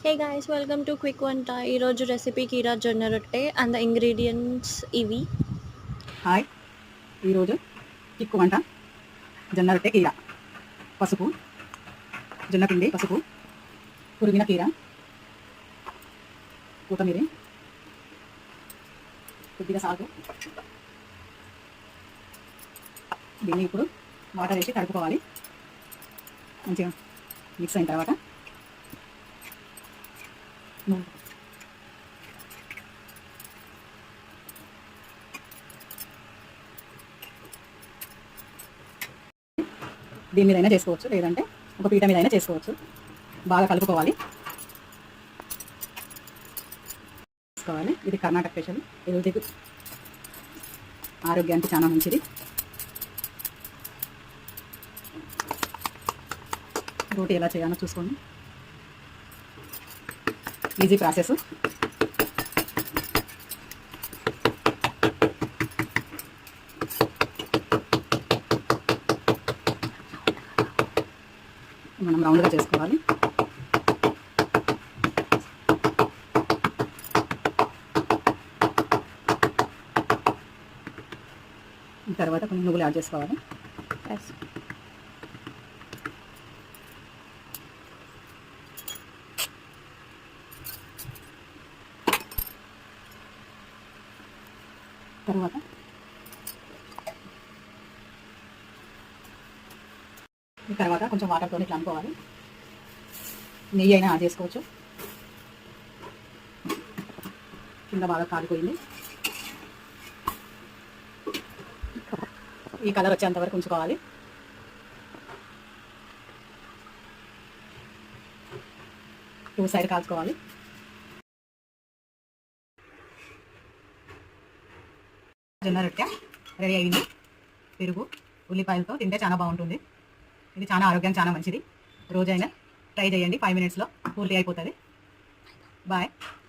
Hey guys, welcome to Quick Vanta. ఈరోజు recipe కీరా జొన్న రొట్టె అండ్ ద ఇంగ్రీడియంట్స్ ఇవి. హాయ్, ఈరోజు చిక్కు వంట జొన్న రొట్టె కీర, పసుపు, జొన్న పిండి, పసుపు, పురిగిన కీర, కొత్తిమీర, కొద్దిగా సాల్ట్. దీన్ని ఇప్పుడు వాటర్ వేసి కలుపుకోవాలి. మంచిగా మిక్స్ అయిన తర్వాత దీని మీద అయినా చేసుకోవచ్చు, లేదంటే ఒక పీట మీద అయినా చేసుకోవచ్చు. బాగా కలుపుకోవాలి. ఇది కర్ణాటక స్పెషల్. హెల్తీకి, ఆరోగ్యానికి చాలా మంచిది. రోటీ ఎలా చేయాలో చూసుకోండి. Easy process. మనం రౌండ్గా చేసుకోవాలి. తర్వాత కొన్ని నువ్వులు యాడ్ చేసుకోవాలి. తర్వాత కొంచెం వాటర్తో ఇట్లా అనుకోవాలి. నెయ్యి అయినా యాడ్ చేసుకోవచ్చు. కింద బాగా కాలిపోయింది. ఈ కలర్ వచ్చేంత వరకు ఉంచుకోవాలి. టూ సైడ్ కాల్చుకోవాలి. జొన్న రొట్టె రెడీ అయింది. పెరుగు, ఉల్లిపాయలతో తింటే చాలా బాగుంటుంది. ఇది చాలా ఆరోగ్యానికి చాలా మంచిది. రోజైనా ట్రై చేయండి. 5 minutesలో పూర్తి అయిపోతుంది. బాయ్.